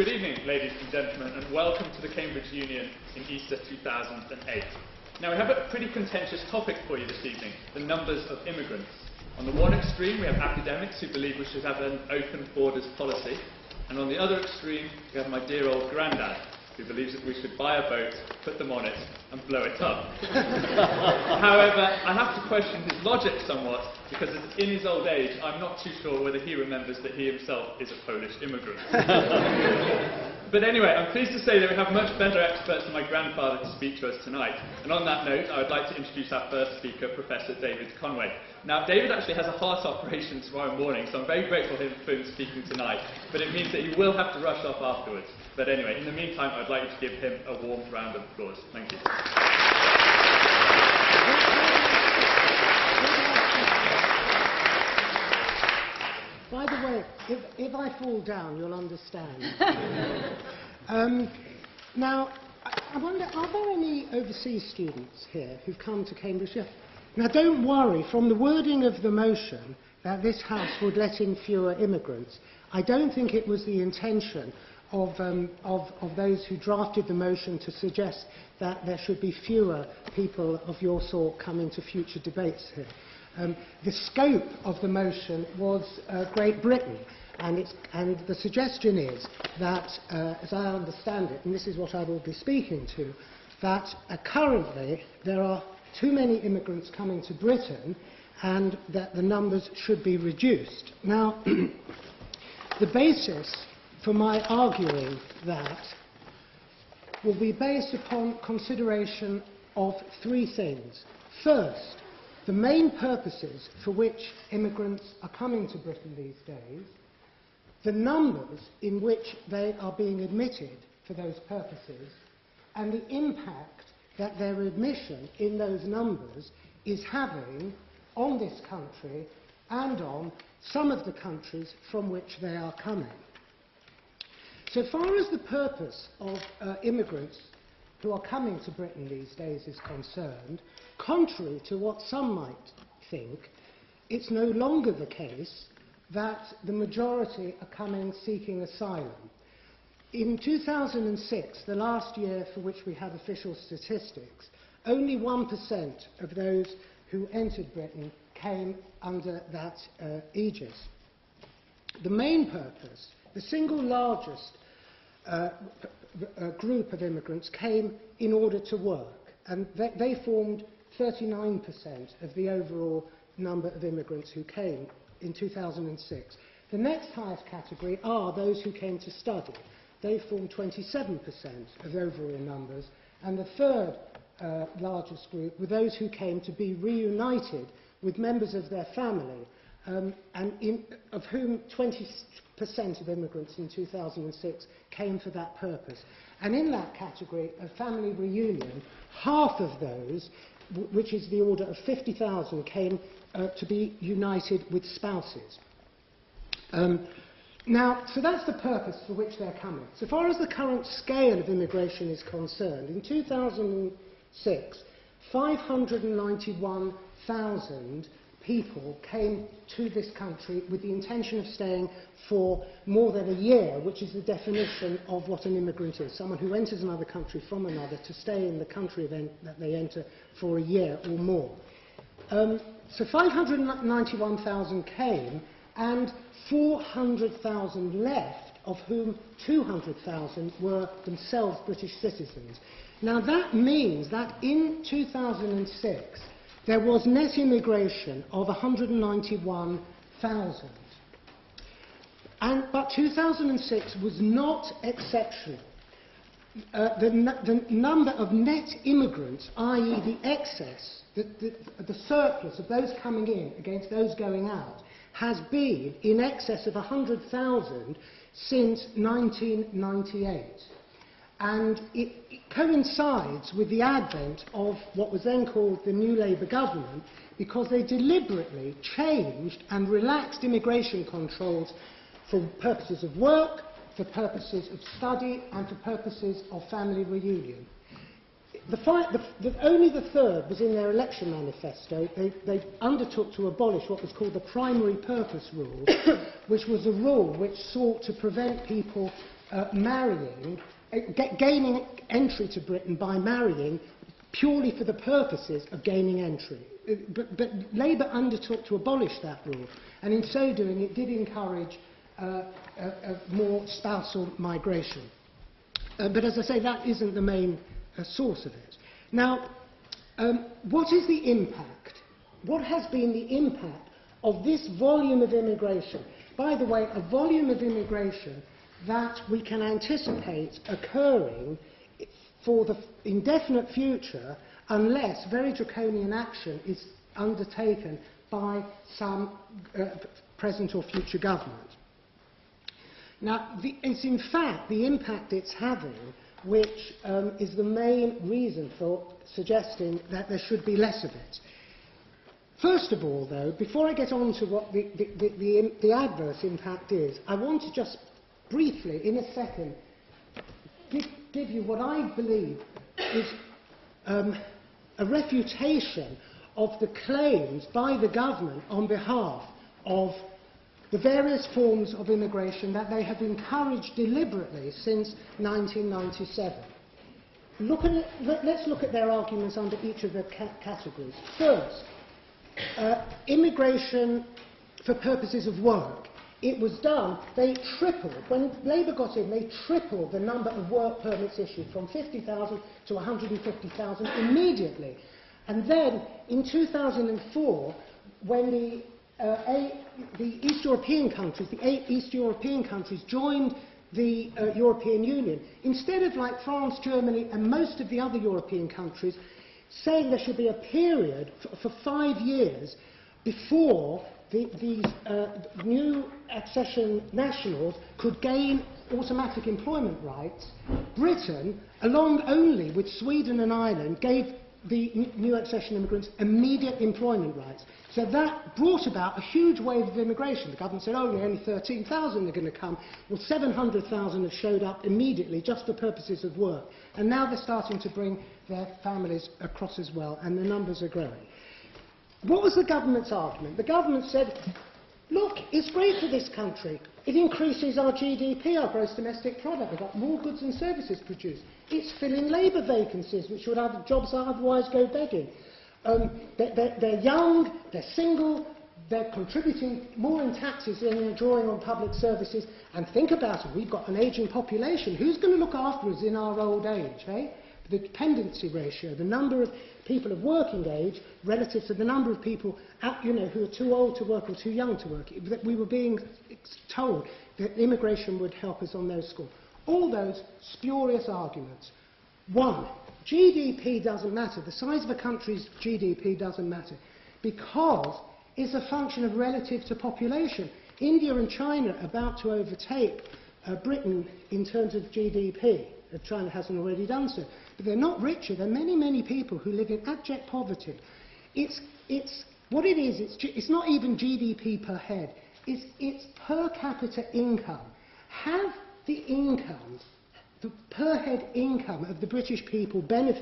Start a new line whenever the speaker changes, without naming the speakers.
Good evening, ladies and gentlemen, and welcome to the Cambridge Union in Easter 2008. Now, we have a pretty contentious topic for you this evening, the numbers of immigrants. On the one extreme, we have academics who believe we should have an open borders policy, and on the other extreme, we have my dear old granddad, who believes that we should buy a boat, put them on it, and blow it up. However, I have to question his logic somewhat, because in his old age, I'm not too sure whether he remembers that he himself is a Polish immigrant. But anyway, I'm pleased to say that we have much better experts than my grandfather to speak to us tonight. And on that note, I would like to introduce our first speaker, Professor David Conway. Now, David actually has a heart operation tomorrow morning, so I'm very grateful for him speaking tonight, but it means that he will have to rush off afterwards. But anyway, in the meantime, I'd like you to give him a warm round of applause. Thank you.
By the way, if I fall down, you'll understand. Now, I wonder, are there any overseas students here who've come to Cambridge? Now, don't worry, from the wording of the motion that this House would let in fewer immigrants, I don't think it was the intention of those who drafted the motion to suggest that there should be fewer people of your sort coming to future debates here. The scope of the motion was Great Britain, and the suggestion is that, as I understand it, and this is what I will be speaking to, that currently there are too many immigrants coming to Britain and that the numbers should be reduced. Now, the basis for my arguing that will be based upon consideration of three things. First, the main purposes for which immigrants are coming to Britain these days, the numbers in which they are being admitted for those purposes, and the impact that their admission in those numbers is having on this country and on some of the countries from which they are coming. So far as the purpose of immigrants who are coming to Britain these days is concerned, contrary to what some might think, it's no longer the case that the majority are coming seeking asylum. In 2006, the last year for which we have official statistics, only 1% of those who entered Britain came under that aegis. The main purpose, the single largest group of immigrants came in order to work, and they formed 39% of the overall number of immigrants who came in 2006. The next highest category are those who came to study. They formed 27% of overall numbers, and the third largest group were those who came to be reunited with members of their family, of whom 20% of immigrants in 2006 came for that purpose. And in that category of family reunion, half of those, which is the order of 50,000, came to be united with spouses. Now, so that's the purpose for which they're coming. So far as the current scale of immigration is concerned, in 2006, 591,000 people came to this country with the intention of staying for more than a year, which is the definition of what an immigrant is. Someone who enters another country from another to stay in the country that they enter for a year or more. So 591,000 came, and 400,000 left, of whom 200,000 were themselves British citizens. Now that means that in 2006 there was net immigration of 191,000. But 2006 was not exceptional. The number of net immigrants, i.e. the excess, the surplus of those coming in against those going out, has been in excess of 100,000 since 1998. And it coincides with the advent of what was then called the New Labour government, because they deliberately changed and relaxed immigration controls for purposes of work, for purposes of study, and for purposes of family reunion. Only the third was in their election manifesto. They undertook to abolish what was called the primary purpose rule, which was a rule which sought to prevent people gaining entry to Britain by marrying purely for the purposes of gaining entry. But Labour undertook to abolish that rule, and in so doing it did encourage more spousal migration. But as I say, that isn't the main source of it. Now, what is the impact? What has been the impact of this volume of immigration? By the way, a volume of immigration that we can anticipate occurring for the indefinite future unless very draconian action is undertaken by some present or future government. Now, it's in fact the impact it's having which is the main reason for suggesting that there should be less of it. First of all, though, before I get on to what the adverse impact is, I want to just briefly, in a second, give you what I believe is a refutation of the claims by the government on behalf of the various forms of immigration that they have encouraged deliberately since 1997. Let's look at their arguments under each of the categories. First, immigration for purposes of work. It was done, they tripled, when Labour got in, they tripled the number of work permits issued from 50,000 to 150,000 immediately. And then, in 2004, when the 8 East European countries joined the European Union, instead of like France, Germany and most of the other European countries saying there should be a period for 5 years before these new accession nationals could gain automatic employment rights, Britain, along only with Sweden and Ireland, gave the new accession immigrants immediate employment rights. So that brought about a huge wave of immigration. The government said, oh, only 13,000 are going to come. Well, 700,000 have showed up immediately just for purposes of work. And now they're starting to bring their families across as well, and the numbers are growing. What was the government's argument? The government said, look, it's great for this country. It increases our GDP, our gross domestic product. We've got more goods and services produced. It's filling labour vacancies, which would have jobs that otherwise go begging. They're young, they're single, they're contributing more in taxes than they're drawing on public services. And think about it, we've got an ageing population. Who's going to look after us in our old age, eh? The dependency ratio, the number of people of working age relative to the number of people who are too old to work or too young to work. That we were being told that immigration would help us on those scores. All those spurious arguments. One, GDP doesn't matter. The size of a country's GDP doesn't matter because it's a function of relative to population. India and China are about to overtake Britain in terms of GDP. China hasn't already done so. But they're not richer. There are many, many people who live in abject poverty. What it is, it's not even GDP per head. It's per capita income. Have the incomes, the per head income of the British people benefit